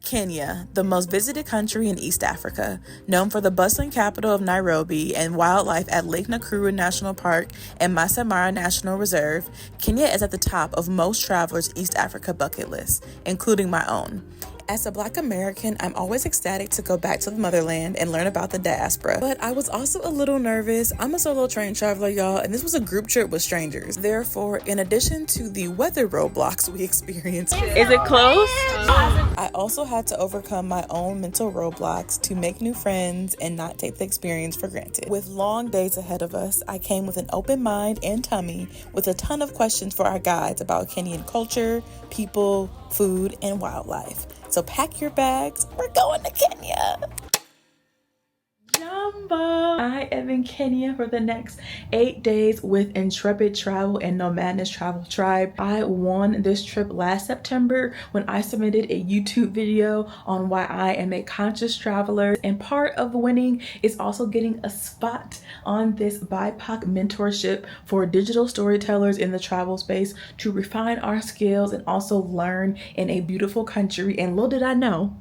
Kenya, the most visited country in East Africa, known for the bustling capital of Nairobi and wildlife at Lake Nakuru National Park and Maasai Mara National Reserve, Kenya is at the top of most travelers' East Africa bucket lists, including my own. As a Black American, I'm always ecstatic to go back to the motherland and learn about the diaspora. But I was also a little nervous. I'm a solo train traveler, y'all, and this was a group trip with strangers. Therefore, in addition to the weather roadblocks we experienced, is it closed? I also had to overcome my own mental roadblocks to make new friends and not take the experience for granted. With long days ahead of us, I came with an open mind and tummy with a ton of questions for our guides about Kenyan culture, people, food, and wildlife. So pack your bags, we're going to Kenya. I am in Kenya for the next 8 days with Intrepid Travel and Nomadness Travel Tribe. I won this trip last September when I submitted a YouTube video on why I am a conscious traveler. And part of winning is also getting a spot on this BIPOC mentorship for digital storytellers in the travel space to refine our skills and also learn in a beautiful country. And little did I know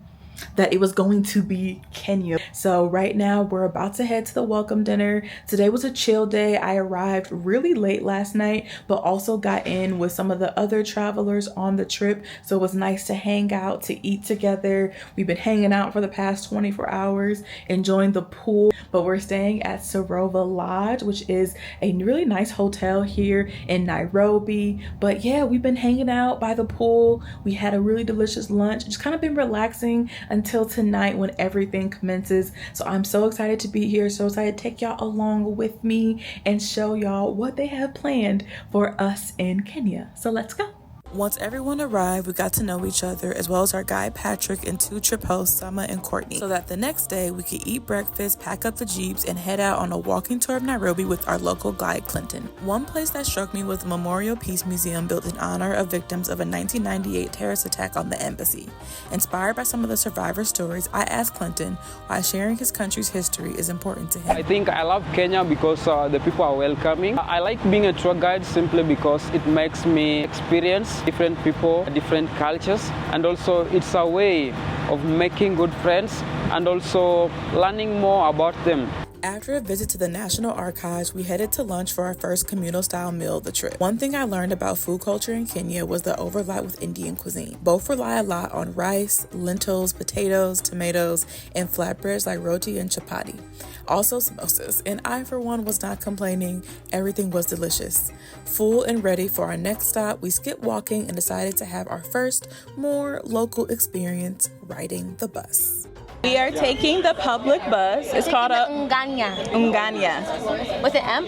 that it was going to be Kenya. So right now we're about to head to the welcome dinner. Today was a chill day. I arrived really late last night, but also got in with some of the other travelers on the trip. So it was nice to hang out, to eat together. We've been hanging out for the past 24 hours, enjoying the pool, but we're staying at Sarova Lodge, which is a really nice hotel here in Nairobi. But yeah, we've been hanging out by the pool. We had a really delicious lunch, just kind of been relaxing until tonight when everything commences. So I'm so excited to be here, so excited to take y'all along with me and show y'all what they have planned for us in Kenya. So let's go. Once everyone arrived, we got to know each other, as well as our guide Patrick and two trip hosts, Sama and Courtney, so that the next day we could eat breakfast, pack up the Jeeps, and head out on a walking tour of Nairobi with our local guide Clinton. One place that struck me was the Memorial Peace Museum built in honor of victims of a 1998 terrorist attack on the embassy. Inspired by some of the survivor stories, I asked Clinton why sharing his country's history is important to him. I think I love Kenya because the people are welcoming. I like being a tour guide simply because it makes me experience different people, different cultures, and also it's a way of making good friends and also learning more about them. After a visit to the National Archives, we headed to lunch for our first communal-style meal of the trip. One thing I learned about food culture in Kenya was the overlap with Indian cuisine. Both rely a lot on rice, lentils, potatoes, tomatoes, and flatbreads like roti and chapati. Also samosas, and I, for one, was not complaining. Everything was delicious. Full and ready for our next stop, we skipped walking and decided to have our first, more local experience riding the bus. We are taking the public bus. It's called a Nganya. Nganya. With an M?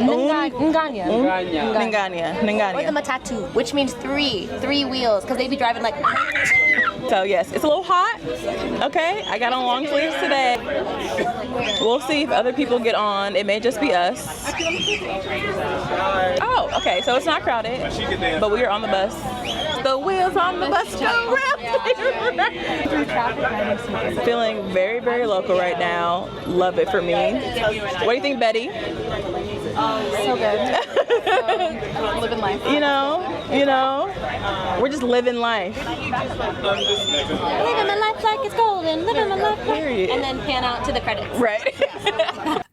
Nganya. Nganya. Or the matatu, which means three wheels, because they be driving like. So yes, it's a little hot. Okay, I got on long sleeves today. We'll see if other people get on. It may just be us. Oh, okay, so it's not crowded, but we are on the bus. The wheels on the bus go round. Feeling very, very local right now. Love it for me. What do you think, Betty? So good. Living life. You know, we're just living life. Living my life like it's golden. Living my life like. And then pan out to the credits. Right.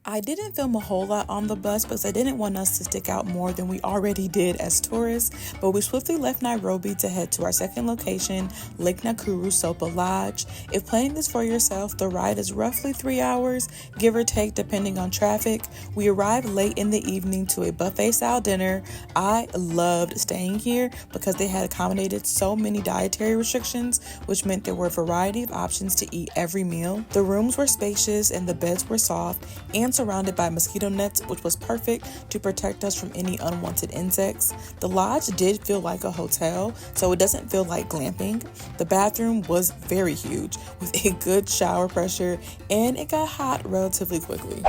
I didn't film a whole lot on the bus because I didn't want us to stick out more than we already did as tourists, but we swiftly left Nairobi to head to our second location, Lake Nakuru Sopa Lodge. If planning this for yourself, the ride is roughly 3 hours, give or take depending on traffic. We arrived late in the evening to a buffet-style dinner. I loved staying here because they had accommodated so many dietary restrictions, which meant there were a variety of options to eat every meal. The rooms were spacious and the beds were soft and surrounded by mosquito nets, which was perfect to protect us from any unwanted insects. The lodge did feel like a hotel, so it doesn't feel like glamping. The bathroom was very huge with a good shower pressure, and it got hot relatively quickly.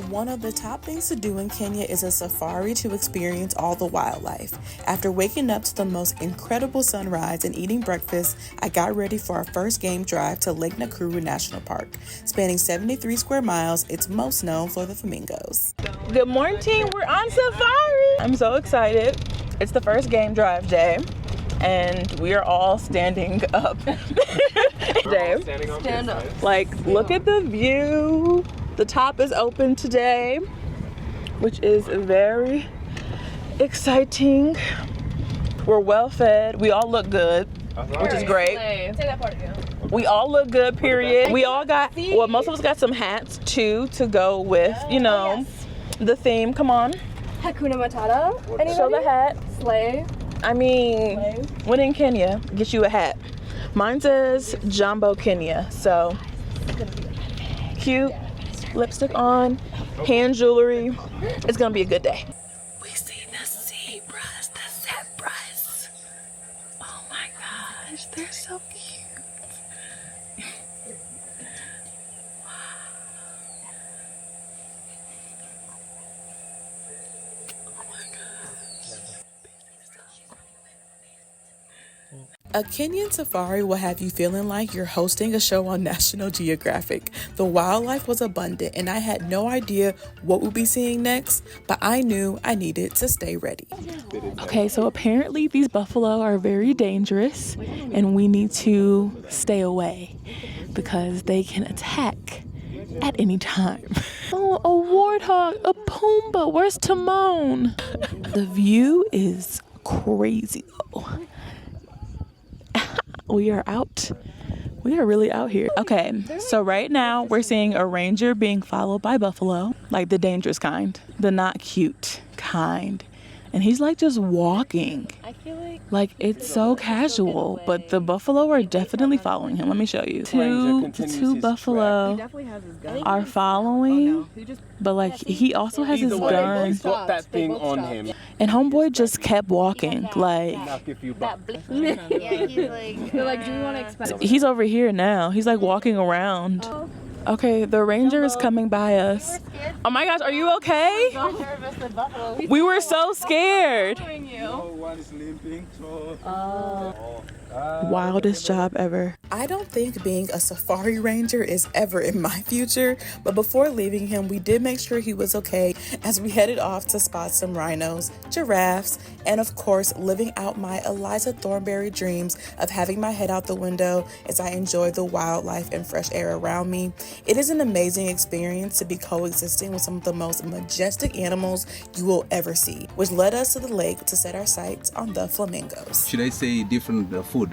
One of the top things to do in Kenya is a safari to experience all the wildlife. After waking up to the most incredible sunrise and eating breakfast, I got ready for our first game drive to Lake Nakuru National Park. Spanning 73 square miles, it's most known for the flamingos. Good morning, we're on safari. I'm so excited. It's the first game drive day. and we are all standing up. Dave, Stand up. like, look at the view. The top is open today, which is very exciting. We're well fed. We all look good, which is great. Say that part again. We all look good, period. We all got, well, most of us got some hats too to go with, you know, the theme. Come on. Hakuna Matata. Anybody? Show the hat. Slay. I mean, when in Kenya, get you a hat. Mine says Jumbo Kenya, so cute. Lipstick on, hand jewelry. It's gonna be a good day. We see the zebras, the zebras. Oh my gosh, they're so cute. A Kenyan safari will have you feeling like you're hosting a show on National Geographic. The wildlife was abundant and I had no idea what we'll be seeing next, but I knew I needed to stay ready. Okay, so apparently these buffalo are very dangerous and we need to stay away because they can attack at any time. Oh, a warthog, a Pumbaa, where's Timon? The view is crazy though. We are out. We are really out here. Okay, so right now we're seeing a ranger being followed by buffalo, like the dangerous kind, the not cute kind. And he's like just walking. I feel like it's so casual, but the buffalo are definitely following him. Let me show you. Two buffalo are following, but like he also has his gun. He's got that thing on him. And homeboy just kept walking, like he's over here now. He's like walking around. Okay, the ranger is coming by us. Oh my gosh, are you okay? We were so scared. Wildest job ever. I don't think being a safari ranger is ever in my future, but before leaving him, we did make sure he was okay as we headed off to spot some rhinos, giraffes, and of course, living out my Eliza Thornberry dreams of having my head out the window as I enjoy the wildlife and fresh air around me. It is an amazing experience to be coexisting with some of the most majestic animals you will ever see, which led us to the lake to set our sights on the flamingos. Should I say different food?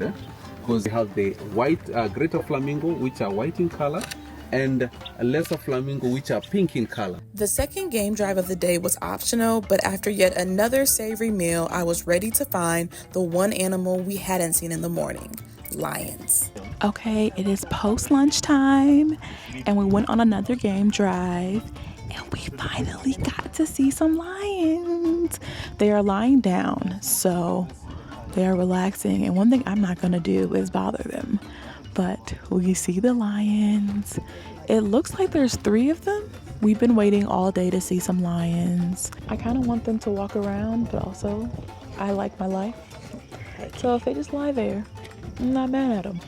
Because we have the white greater flamingo, which are white in color, and a lesser flamingo, which are pink in color. The second game drive of the day was optional, but after yet another savory meal, I was ready to find the one animal we hadn't seen in the morning: lions. Okay, it is post lunchtime, and we went on another game drive, and we finally got to see some lions. They are lying down, so they are relaxing, and one thing I'm not gonna do is bother them. But we see the lions. It looks like there's 3 of them. We've been waiting all day to see some lions. I kind of want them to walk around, but also I like my life. So if they just lie there, I'm not mad at them.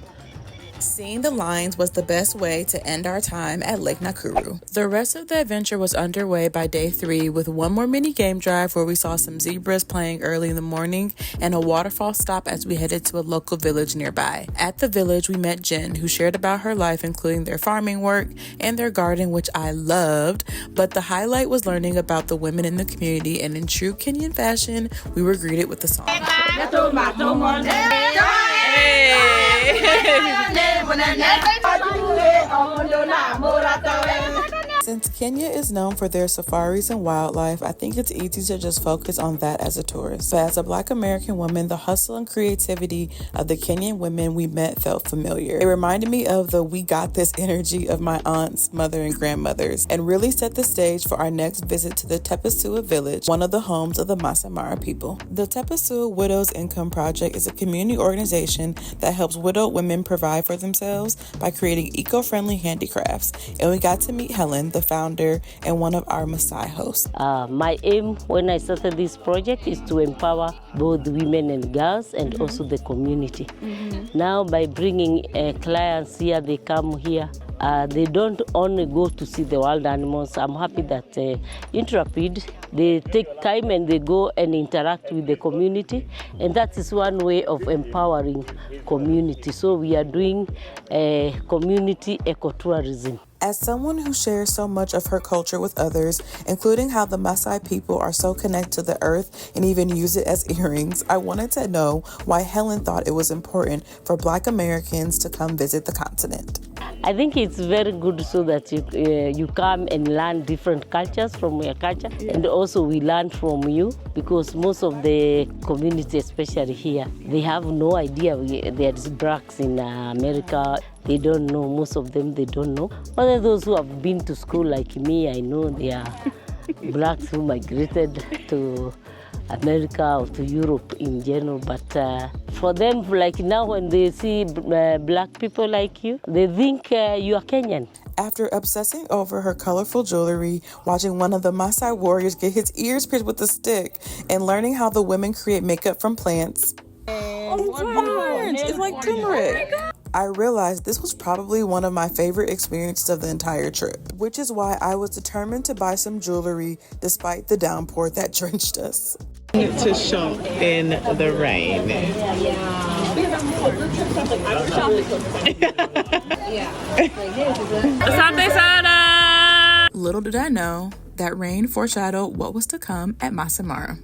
Seeing the lions was the best way to end our time at Lake Nakuru. The rest of the adventure was underway by day 3 with one more mini game drive where we saw some zebras playing early in the morning and a waterfall stop as we headed to a local village nearby. At the village, we met Jen, who shared about her life, including their farming work and their garden, which I loved. But the highlight was learning about the women in the community, and in true Kenyan fashion, we were greeted with the song. Since Kenya is known for their safaris and wildlife, I think it's easy to just focus on that as a tourist. But as a Black American woman, the hustle and creativity of the Kenyan women we met felt familiar. It reminded me of the "we got this" energy of my aunts, mother, and grandmothers, and really set the stage for our next visit to the Tepesua village, one of the homes of the Maasai people. The Tepesua Widows Income Project is a community organization that helps widowed women provide for themselves by creating eco-friendly handicrafts, and we got to meet Helen, the founder and one of our Maasai hosts. My aim when I started this project is to empower both women and girls and also the community. Now by bringing clients here, they come here. They don't only go to see the wild animals. I'm happy that Intrepid, they take time and they go and interact with the community. And that is one way of empowering community. So we are doing community ecotourism. As someone who shares so much of her culture with others, including how the Maasai people are so connected to the earth and even use it as earrings, I wanted to know why Helen thought it was important for Black Americans to come visit the continent. I think it's very good so that you come and learn different cultures from your culture. And also we learn from you, because most of the community, especially here, they have no idea there is blacks in America. They don't know, most of them they don't know. But those who have been to school like me, I know they are blacks who migrated to America or to Europe in general. But for them, like now when they see black people like you, they think you are Kenyan. After obsessing over her colorful jewelry, watching one of the Maasai warriors get his ears pierced with a stick, and learning how the women create makeup from plants. It's like turmeric. I realized this was probably one of my favorite experiences of the entire trip, which is why I was determined to buy some jewelry despite the downpour that drenched us. To shop in the rain. Little did I know that rain foreshadowed what was to come at Masai Mara.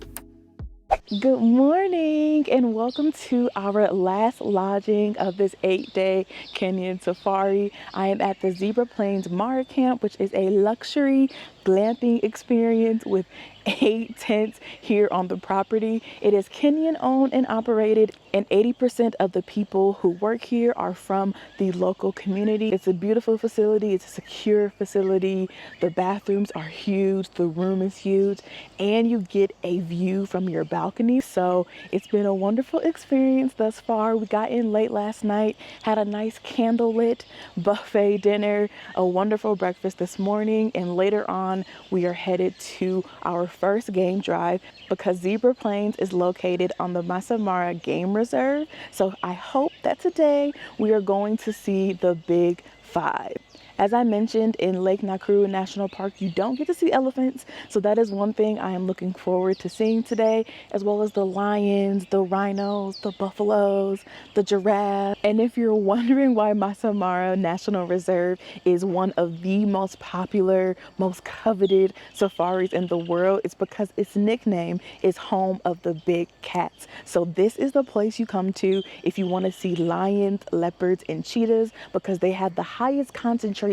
Good morning and welcome to our last lodging of this 8-day Kenyan safari. I am at the Zebra Plains Mara Camp, which is a luxury glamping experience with 8 tents here on the property. It is Kenyan owned and operated, and 80% of the people who work here are from the local community. It's a beautiful facility. It's a secure facility. The bathrooms are huge. The room is huge, and you get a view from your balcony. So it's been a wonderful experience thus far. We got in late last night, had a nice candlelit buffet dinner, a wonderful breakfast this morning, and later on we are headed to our first game drive because Zebra Plains is located on the Masai Mara Game Reserve. So I hope that today we are going to see the Big Five. As I mentioned, in Lake Nakuru National Park, you don't get to see elephants. So that is one thing I am looking forward to seeing today, as well as the lions, the rhinos, the buffaloes, the giraffe. And if you're wondering why Masai Mara National Reserve is one of the most popular, most coveted safaris in the world, it's because its nickname is home of the big cats. So this is the place you come to if you want to see lions, leopards, and cheetahs, because they have the highest concentration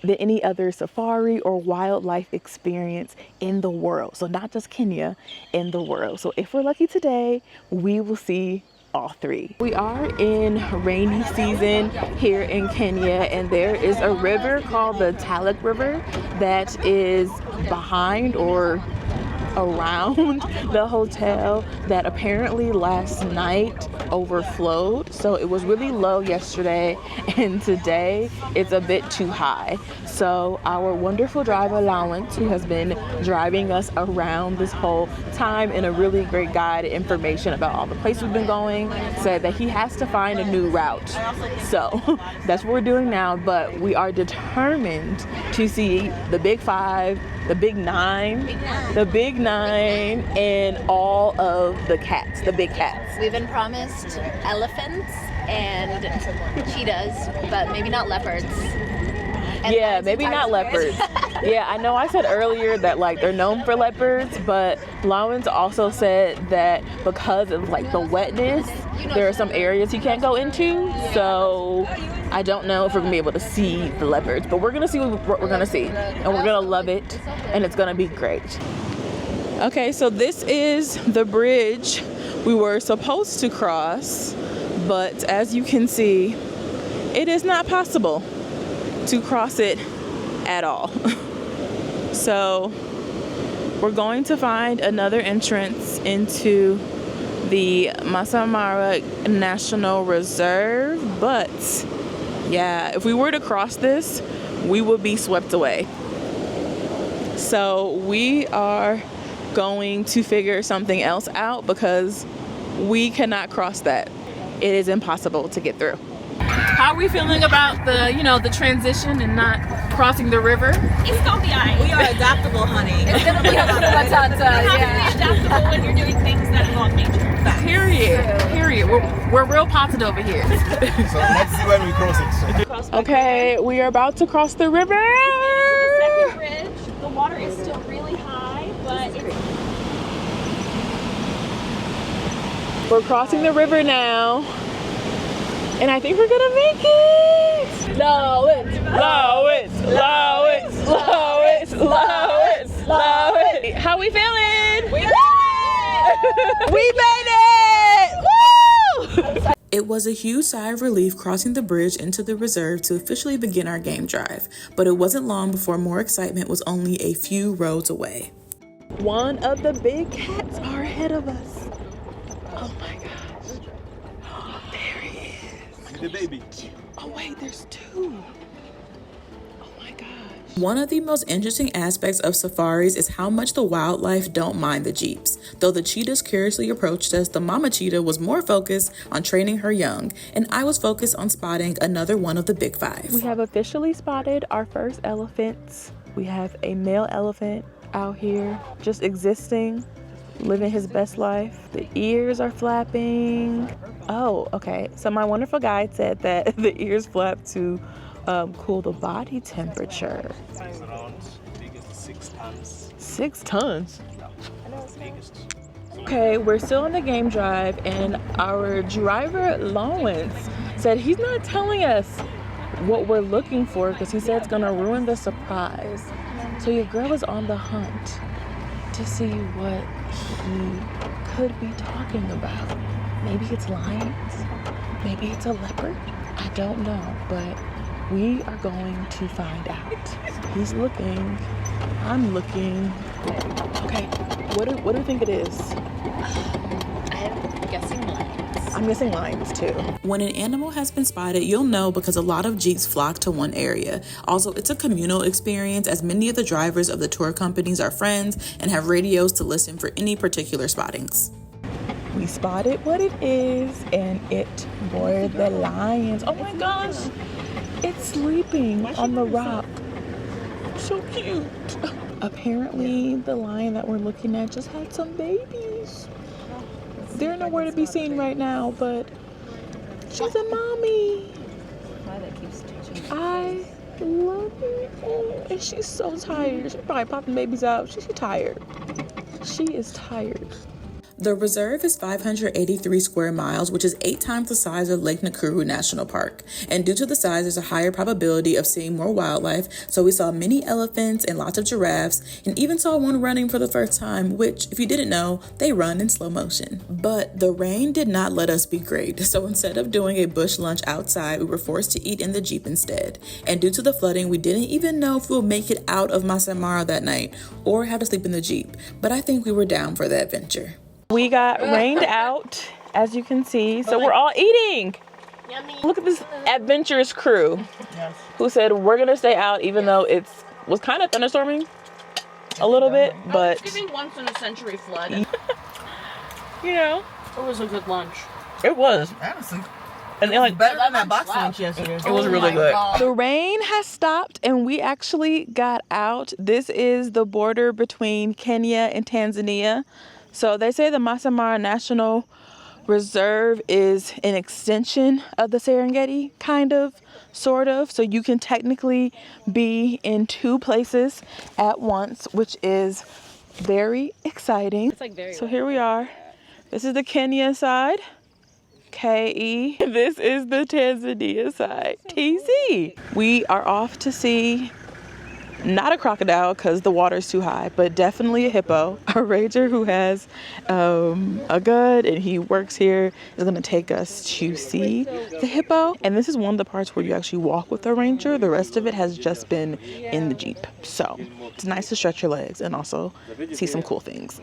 than any other safari or wildlife experience in the world. So not just Kenya, in the world. So if we're lucky today, we will see all three. We are in rainy season here in Kenya, and there is a river called the Talek River that is behind or around the hotel that apparently last night overflowed. So it was really low yesterday, and today it's a bit too high. So our wonderful driver allowance, who has been driving us around this whole time and a really great guide information about all the places we've been going, said that he has to find a new route. So that's what we're doing now, but we are determined to see the Big Five, the Big Nine, and all of the cats, the big cats. We've been promised elephants and cheetahs, but maybe not leopards. And yeah, maybe not leopards. Yeah, I know I said earlier that like they're known for leopards, but Lawrence also said that because of like the wetness, there are some areas you can't go into. So I don't know if we're gonna be able to see the leopards, but we're gonna see what we're gonna see, and we're gonna love it, and it's gonna be great. Okay, so this is the bridge we were supposed to cross, but as you can see, it is not possible to cross it at all. So we're going to find another entrance into the Masai Mara National Reserve, but yeah, if we were to cross this, we would be swept away. So we are going to figure something else out because we cannot cross that. It is impossible to get through. How are we feeling about the, you know, the transition and not crossing the river? It's gonna be alright. We are adaptable, honey. It's gonna be adaptable when you're doing things that involve nature. Period. We're real positive over here. So let's see when we cross it. Okay, we are about to cross the river. The second bridge, the water is still really high, but it's We're crossing the river now. And I think we're gonna make it. Low it. How we feeling? We made it! We made it! Woo! It was a huge sigh of relief crossing the bridge into the reserve to officially begin our game drive, but it wasn't long before more excitement was only a few roads away. One of the big cats are ahead of us. Oh my gosh. There he is. The baby. Oh wait, there's two. Oh my gosh. One of the most interesting aspects of safaris is how much the wildlife don't mind the jeeps. Though the cheetahs curiously approached us, the mama cheetah was more focused on training her young, and I was focused on spotting another one of the big five. We have officially spotted our first elephants. We have a male elephant out here just existing, living his best life. The ears are flapping. Oh, okay. So my wonderful guide said that the ears flap to cool the body temperature. It's around biggest 6 tons. 6 tons? Okay, we're still in the game drive, and our driver Lawrence said he's not telling us what we're looking for because he said it's gonna ruin the surprise. So your girl is on the hunt to see what he could be talking about. Maybe it's lions, maybe it's a leopard. I don't know, but we are going to find out. He's looking, I'm looking. Okay, what do you think it is? I'm guessing lions. I'm guessing lions too. When an animal has been spotted, you'll know because a lot of jeeps flock to one area. Also, it's a communal experience as many of the drivers of the tour companies are friends and have radios to listen for any particular spottings. We spotted what it is, and it were the lions. Oh my gosh, it's sleeping on the rock. So cute. Apparently, the lion that we're looking at just had some babies. They're nowhere to be seen right now, but she's a mommy. I love her. Oh, and she's so tired. She's probably popping babies out. She's tired. She is tired. The reserve is 583 square miles, which is 8 times the size of Lake Nakuru National Park. And due to the size, there's a higher probability of seeing more wildlife. So we saw many elephants and lots of giraffes, and even saw one running for the first time, which, if you didn't know, they run in slow motion. But the rain did not let us be great. So instead of doing a bush lunch outside, we were forced to eat in the Jeep instead. And due to the flooding, we didn't even know if we'll make it out of Maasai that night or have to sleep in the Jeep. But I think we were down for the adventure. We got rained out, as you can see, so we're all eating. Yummy. Look at this adventurous crew who said we're gonna stay out even though it was kind of thunderstorming a little bit, but it's giving once in a century flood. you know, It was a good lunch. it was. Honestly, And they're like, better than that box lunch yesterday. it was really good. The rain has stopped and we actually got out. This is the border between Kenya and Tanzania. So they say the Maasai Mara National Reserve is an extension of the Serengeti, kind of, sort of. So you can technically be in 2 places at once, which is very exciting. It's like very so here we are. This is the Kenya side, KE. This is the Tanzania side, TZ. We are off to see not a crocodile because the water is too high, but definitely a hippo. A ranger who has a gun and he works here is going to take us to see the hippo. And this is one of the parts where you actually walk with the ranger. The rest of it has just been in the Jeep. So it's nice to stretch your legs and also see some cool things.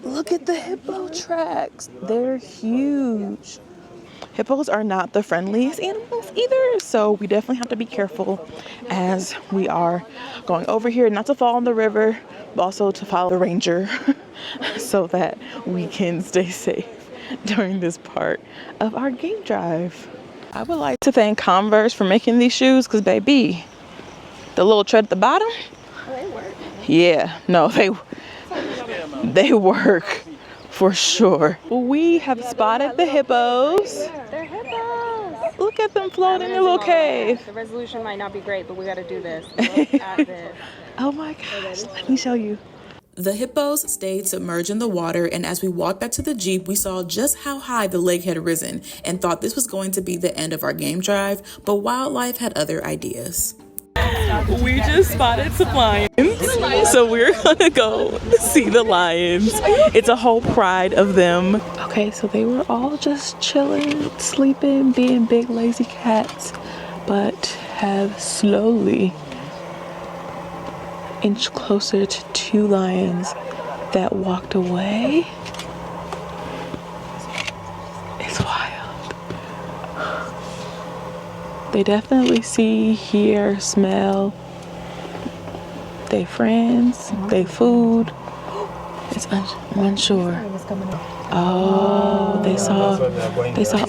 Look at the hippo tracks. They're huge. hippos are not the friendliest animals either, so we definitely have to be careful as we are going over here, not to fall in the river, but also to follow the ranger so that we can stay safe during this part of our game drive. I would like to thank Converse for making these shoes, because baby, the little tread at the bottom, They work. yeah, no, they work for sure. We have spotted the hippos. They're hippos. Look at them floating in a little cave. The resolution might not be great, but we got to do this. Look at this. Oh my gosh, let me show you. The hippos stayed submerged in the water, and as we walked back to the Jeep, we saw just how high the lake had risen and thought this was going to be the end of our game drive, but wildlife had other ideas. We just spotted some lions, so we're gonna go see the lions. It's a whole pride of them. Okay, so they were all just chilling, sleeping, being big lazy cats, but have slowly inched closer to two lions that walked away. It's wild. They definitely see, hear, smell they friends, they food. It's unsure. Oh, they saw a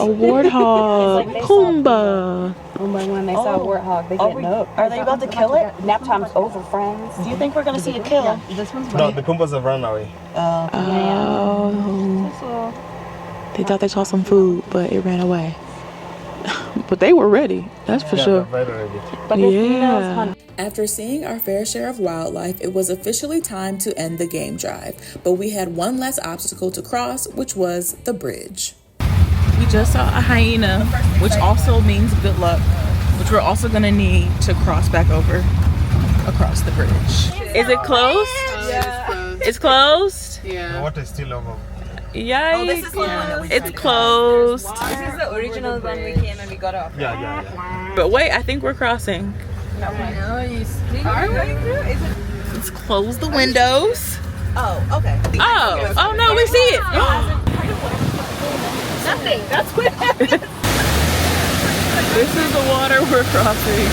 warthog. Pumbaa. One by one, they saw a warthog. They getting up. Are they about to kill it? Nap time's over, friends. Do you think we're gonna see a kill? This one's No, the Pumbas have run away. Oh. They thought they saw some food, but it ran away. But they were ready, that's for sure. They're very ready. But Yeah. After seeing our fair share of wildlife, it was officially time to end the game drive, but we had one less obstacle to cross, which was the bridge. We just saw a hyena, which also means good luck, which we're also gonna need to cross back over across the bridge. Is it closed? Yeah. It's closed? The Yeah. water is still over. Yikes. It's closed. This is the original one we came and we got off. Yeah. But wait, I think we're crossing. Are we? Let's close the windows. Oh, okay. Oh no, we see it. Nothing. That's what happened. This is the water we're crossing.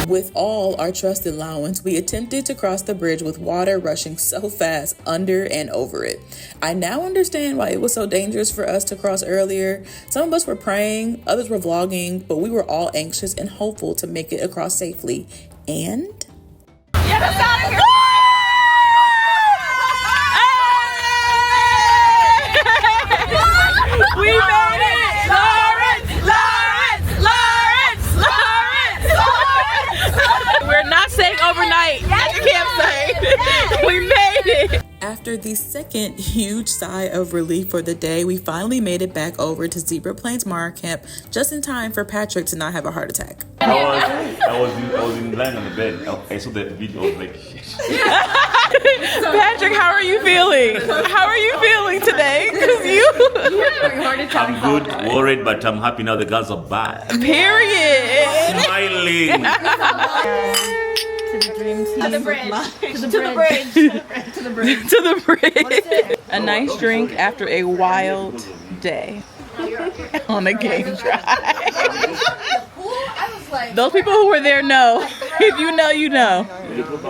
With all our trusted allowance, we attempted to cross the bridge with water rushing so fast under and over it. I now understand why it was so dangerous for us to cross earlier. Some of us were praying, others were vlogging, but we were all anxious and hopeful to make it across safely. And Get us out of here. We made it! Lawrence! We're not staying overnight at the campsite. We made it! after the second huge sigh of relief for the day, we finally made it back over to Zebra Plains Mara Camp just in time for Patrick to not have a heart attack. I was lying on the bed. I saw the video. I was like, Patrick, how are you feeling? How are you feeling today? Because I'm good, worried, but I'm happy now. The girls are back. Period. Smiling. To the bridge. To the bridge. A nice drink after a wild day on a game drive. Those people who were there know. If you know, you know.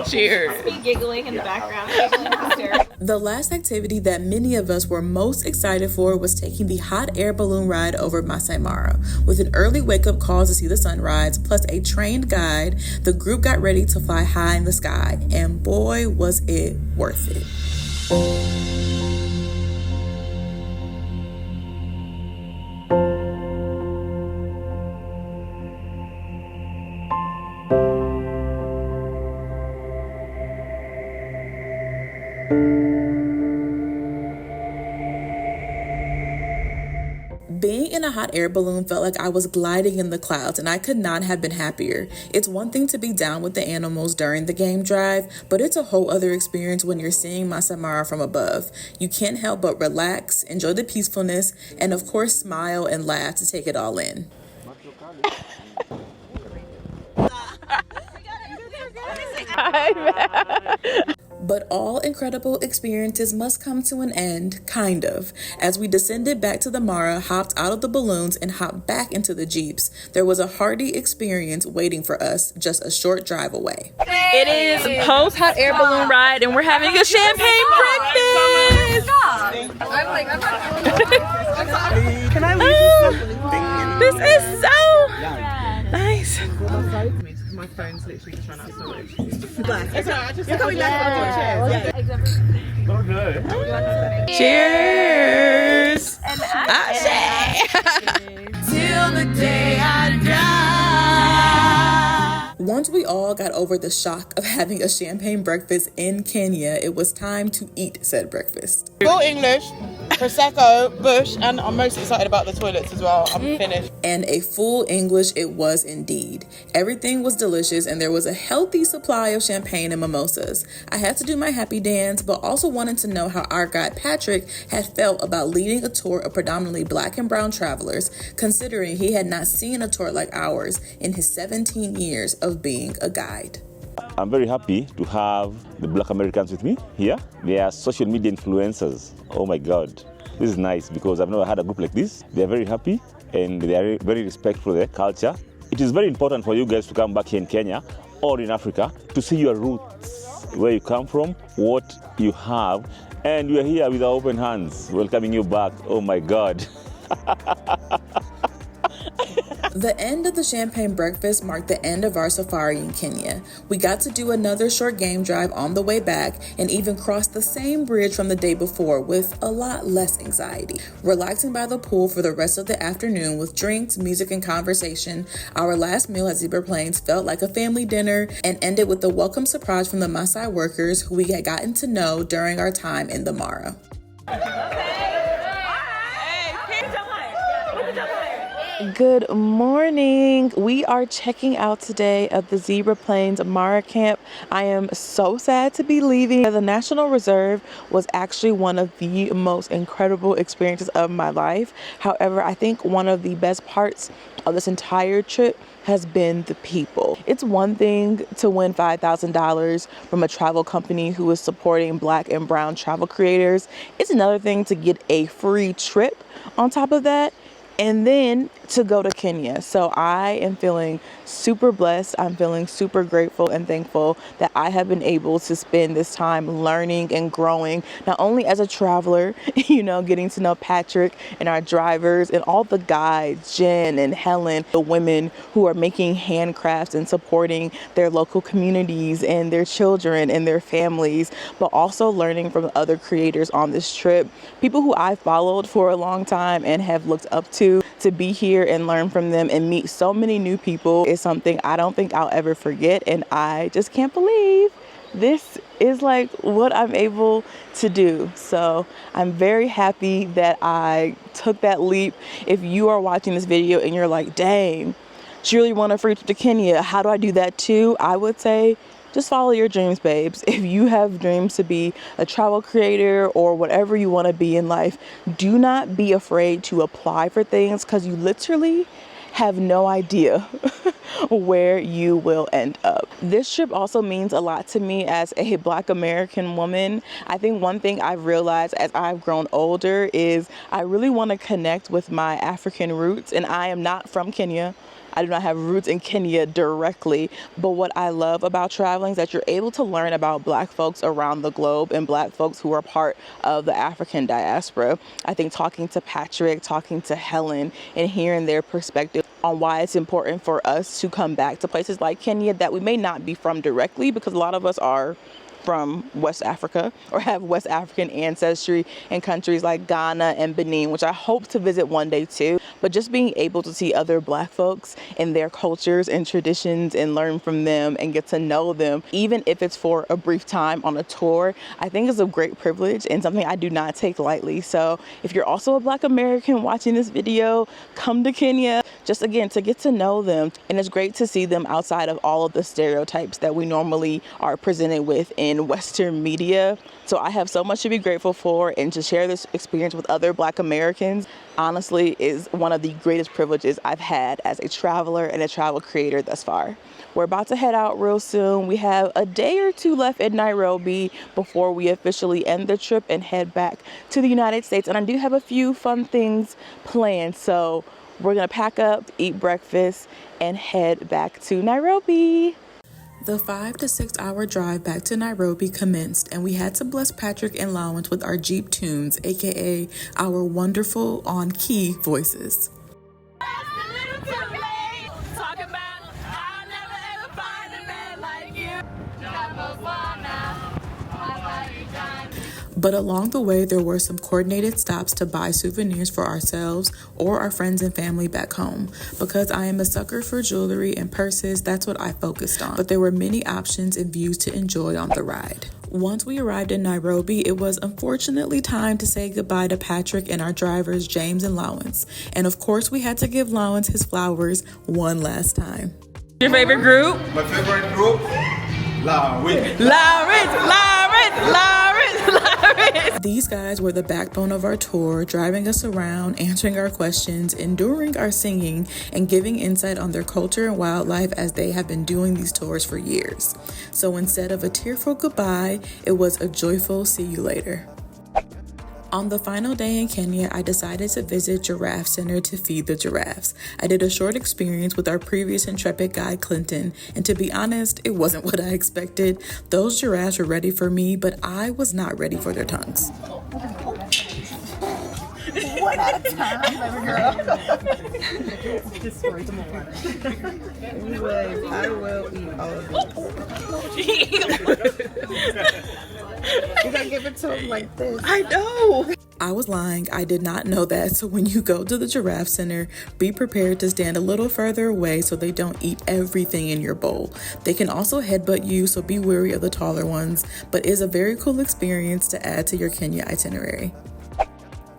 Cheers. Me giggling in the background, giggling hysterical. The last activity that many of us were most excited for was taking the hot air balloon ride over Maasai Mara. With an early wake-up call to see the sunrise, plus a trained guide, the group got ready to fly high in the sky, and boy, was it worth it. Being in a hot air balloon felt like I was gliding in the clouds, and I could not have been happier. It's one thing to be down with the animals during the game drive, but it's a whole other experience when you're seeing Maasai Mara from above. You can't help but relax, enjoy the peacefulness, and of course smile and laugh to take it all in. But all incredible experiences must come to an end, kind of. As we descended back to the Mara, hopped out of the balloons, and hopped back into the Jeeps, there was a hearty experience waiting for us just a short drive away. It is post-hot air balloon ride, and we're having a champagne breakfast! Can I leave you something? This is so nice. My phone's literally just run out of storage. It's alright, you're coming back for the chairs. Cheers! Till the day I die. Once we all got over the shock of having a champagne breakfast in Kenya, it was time to eat said breakfast. Full English, Prosecco, Bush, and I'm most excited about the toilets as well. I'm finished. And a full English it was indeed. Everything was delicious and there was a healthy supply of champagne and mimosas. I had to do my happy dance, but also wanted to know how our guide Patrick had felt about leading a tour of predominantly black and brown travelers, considering he had not seen a tour like ours in his 17 years of being a guide. I'm very happy to have the Black Americans with me here. They are social media influencers. Oh my God. This is nice because I've never had a group like this. They are very happy and they are very respectful of their culture. It is very important for you guys to come back here in Kenya or in Africa to see your roots, where you come from, what you have, and we are here with our open hands welcoming you back. Oh my God. The end of the champagne breakfast marked the end of our safari in Kenya. We got to do another short game drive on the way back and even crossed the same bridge from the day before with a lot less anxiety. Relaxing by the pool for the rest of the afternoon with drinks, music, and conversation, our last meal at Zebra Plains felt like a family dinner and ended with a welcome surprise from the Maasai workers who we had gotten to know during our time in the Mara. Good morning. We are checking out today at the Zebra Plains Mara camp. I am so sad to be leaving. The National Reserve was actually one of the most incredible experiences of my life. However, I think one of the best parts of this entire trip has been the people. It's one thing to win $5,000 from a travel company who is supporting black and brown travel creators. It's another thing to get a free trip on top of that, and then to go to Kenya. So I am feeling super blessed. I'm feeling super grateful and thankful that I have been able to spend this time learning and growing, not only as a traveler, getting to know Patrick and our drivers and all the guides, Jen and Helen, the women who are making handcrafts and supporting their local communities and their children and their families, but also learning from other creators on this trip, people who I followed for a long time and have looked up to be here and learn from them and meet so many new people is something I don't think I'll ever forget. And I just can't believe this is like what I'm able to do. So I'm very happy that I took that leap. If you are watching this video and you're like, dang, she really want a free trip to Kenya, how do I do that too? I would say, just follow your dreams, babes. If you have dreams to be a travel creator or whatever you want to be in life, do not be afraid to apply for things, because you literally have no idea where you will end up. This trip also means a lot to me as a Black American woman. I think one thing I've realized as I've grown older is I really want to connect with my African roots, and I am not from Kenya. I do not have roots in Kenya directly, but what I love about traveling is that you're able to learn about Black folks around the globe and Black folks who are part of the African diaspora. I think talking to Patrick, talking to Helen, and hearing their perspective on why it's important for us to come back to places like Kenya that we may not be from directly, because a lot of us are from West Africa or have West African ancestry in countries like Ghana and Benin, which I hope to visit one day too. But just being able to see other Black folks and their cultures and traditions and learn from them and get to know them, even if it's for a brief time on a tour, I think is a great privilege and something I do not take lightly. So if you're also a Black American watching this video, come to Kenya. just again to get to know them. And it's great to see them outside of all of the stereotypes that we normally are presented with in Western media. So I have so much to be grateful for, and to share this experience with other Black Americans honestly is one of the greatest privileges I've had as a traveler and a travel creator thus far. We're about to head out real soon. We have a day or two left in Nairobi before we officially end the trip and head back to the United States. And I do have a few fun things planned. So we're gonna pack up, eat breakfast, and head back to Nairobi. The 5 to 6 hour drive back to Nairobi commenced, and we had to bless Patrick and Lawrence with our Jeep tunes, aka our wonderful on-key voices. But along the way, there were some coordinated stops to buy souvenirs for ourselves or our friends and family back home. Because I am a sucker for jewelry and purses, that's what I focused on. But there were many options and views to enjoy on the ride. Once we arrived in Nairobi, it was unfortunately time to say goodbye to Patrick and our drivers, James and Lawrence. And of course, we had to give Lawrence his flowers one last time. Your favorite group? My favorite group? Lawrence. These guys were the backbone of our tour, driving us around, answering our questions, enduring our singing, and giving insight on their culture and wildlife as they have been doing these tours for years. So instead of a tearful goodbye, it was a joyful see you later. On the final day in Kenya, I decided to visit Giraffe Center to feed the giraffes. I did a short experience with our previous Intrepid guide, Clinton, and to be honest, it wasn't what I expected. Those giraffes were ready for me, but I was not ready for their tongues. One at a time, baby girl. Anyway, I will eat all of it. You gotta give it to him like this. I know. I was lying. I did not know that. So when you go to the Giraffe Center, be prepared to stand a little further away so they don't eat everything in your bowl. They can also headbutt you, so be wary of the taller ones, but it's a very cool experience to add to your Kenya itinerary.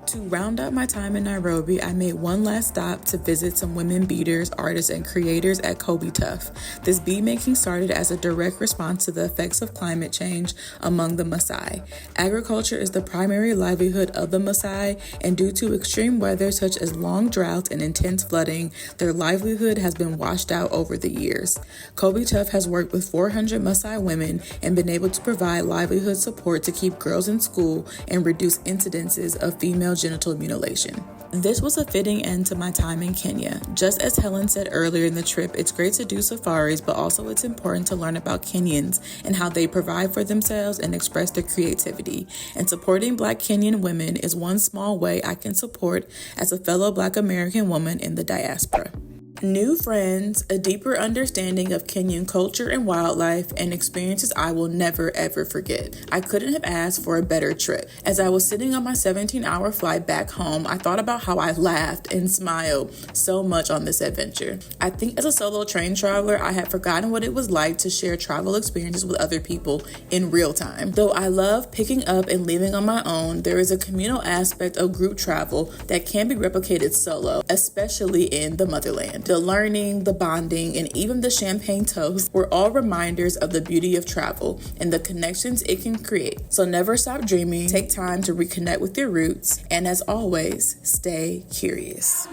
To round out my time in Nairobi, I made one last stop to visit some women beaders, artists, and creators at Kobe Tough. This bead making started as a direct response to the effects of climate change among the Maasai. Agriculture is the primary livelihood of the Maasai, and due to extreme weather such as long droughts and intense flooding, their livelihood has been washed out over the years. Kobe Tough has worked with 400 Maasai women and been able to provide livelihood support to keep girls in school and reduce incidences of female genital mutilation. This was a fitting end to my time in Kenya. Just as Helen said earlier in the trip, it's great to do safaris, but also it's important to learn about Kenyans and how they provide for themselves and express their creativity. And supporting Black Kenyan women is one small way I can support as a fellow Black American woman in the diaspora. New friends, a deeper understanding of Kenyan culture and wildlife, and experiences I will never ever forget. I couldn't have asked for a better trip. As I was sitting on my 17-hour flight back home, I thought about how I laughed and smiled so much on this adventure. I think as a solo train traveler, I had forgotten what it was like to share travel experiences with other people in real time. Though I love picking up and leaving on my own, there is a communal aspect of group travel that can be replicated solo, especially in the Motherland. The learning, the bonding, and even the champagne toast were all reminders of the beauty of travel and the connections it can create. So never stop dreaming, take time to reconnect with your roots, and as always, stay curious.